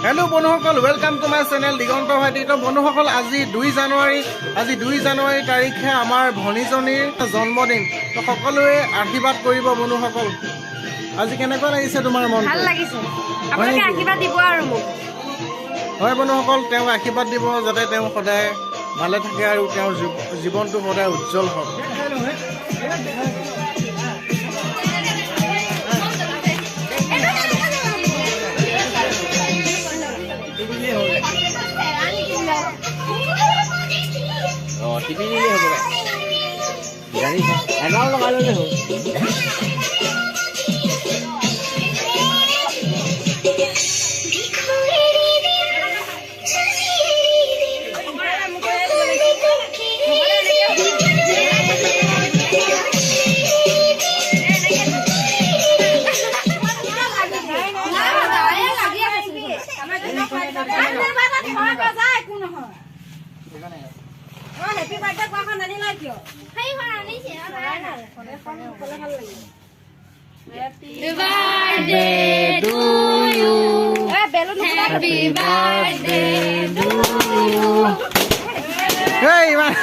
Hello' বন্ধুসকল, welcome to my channel দিগন্ত ভাইটি। তো বন্ধুসকল, আজি 2 জানুৱাৰী তাৰিখে আমাৰ ভনীজনীৰ জন্মদিন। তো সকলোৱে আশীৰ্বাদ কৰিব বন্ধুসকল। আজি কেনেকুৱা লাগিছে তোমাৰ মন? ভাল লাগিছে। আপোনালোকে আশীৰ্বাদ দিব আৰু মোক। হয় বন্ধুসকল, তেওঁ আশীৰ্বাদ দিব যাতে তেওঁ সদায় ভালে থাকে আৰু তেওঁৰ জীৱনটো সদায় উজ্জ্বল হওক। টিভি দিলে হ'ব গাড়ী এনাও লগাই ল'লে হ'ল। Happy birthday kwa khana ni la kyo hai khana ni che na Happy birthday to you, happy birthday to you. Hey man.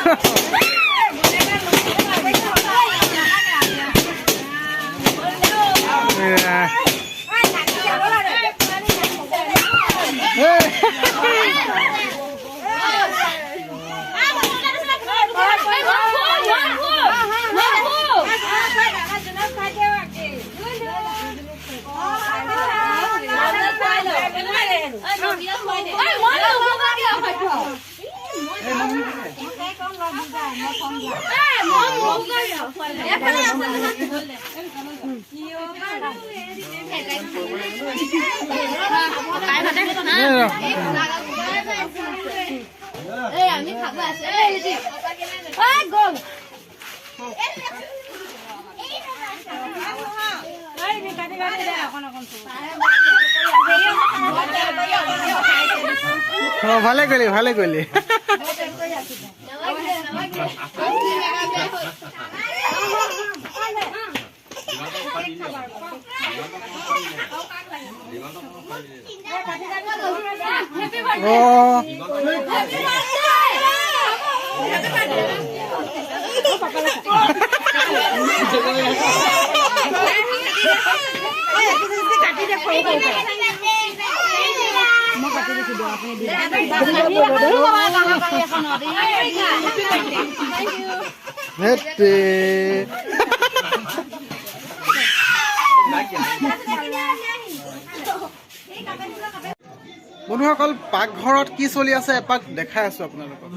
ভালে কৰিলি বন্ধুসকল, পাকঘৰত কি চলি আছে এপাক দেখাই আছো আপোনালোকক।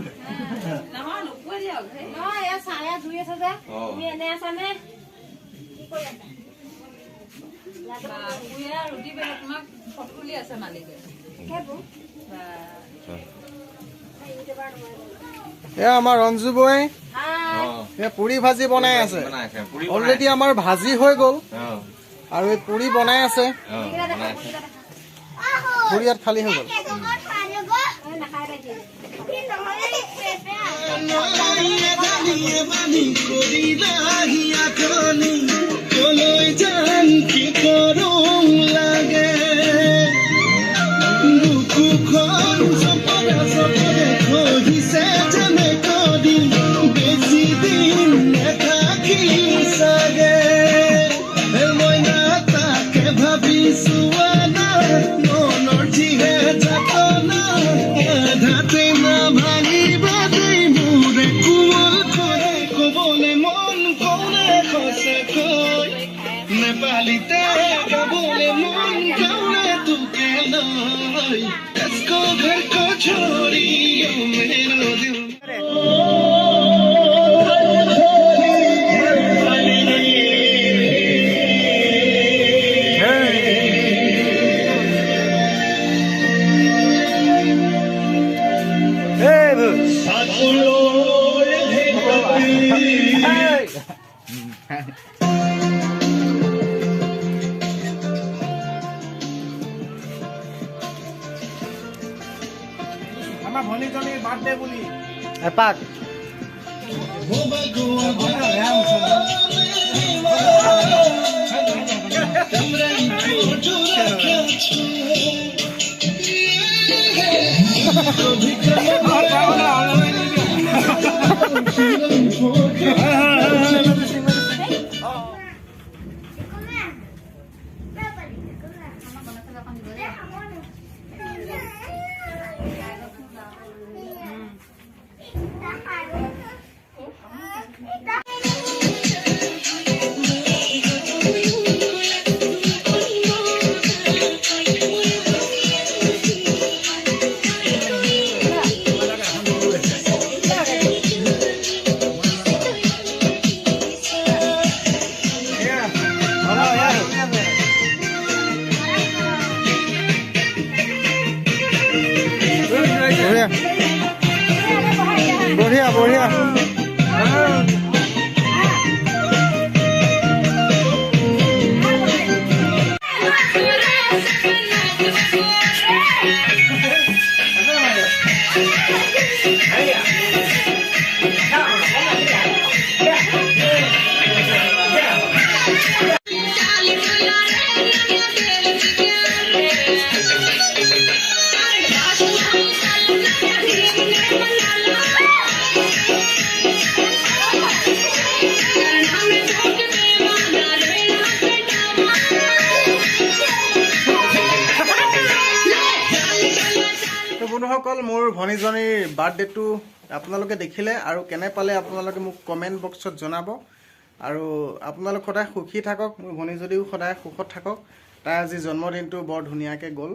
এয়া আমাৰ ৰঞ্জু বৈ পুৰি ভাজি বনাই আছে। অলৰেডি আমাৰ ভাজি হৈ গ'ল আৰু এই পুৰি বনাই আছে। পুৰি ইয়াত খালী হৈ গ'ল। আমাৰ ভনীজনীৰ বাৰ্থডে বুলি এপাক বঢ়িয়া বঢ়িয়া বন্ধুসকল মোৰ ভনীজনীৰ বাৰ্থডেটো আপোনালোকে দেখিলে আৰু কেনে পালে আপোনালোকে মোক কমেণ্ট বক্সত জনাব আৰু আপোনালোক সদায় সুখী থাকক মোৰ ভনীজনীও সদায় সুখত থাকক তাই আজি জন্মদিনটো বৰ ধুনীয়াকৈ গ'ল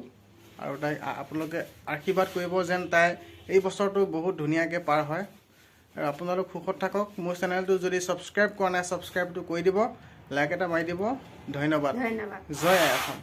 আৰু তাই আপোনালোকে আশীৰ্বাদ কৰিব যেন তাই এই বছৰটো বহুত ধুনীয়াকৈ পাৰ হয় আৰু আপোনালোক সুখত থাকক মোৰ চেনেলটো যদি ছাবস্ক্ৰাইব কৰা নাই ছাবস্ক্ৰাইবটো কৰি দিব লাইক এটা মাৰি দিব ধন্যবাদ জয় আই অসম।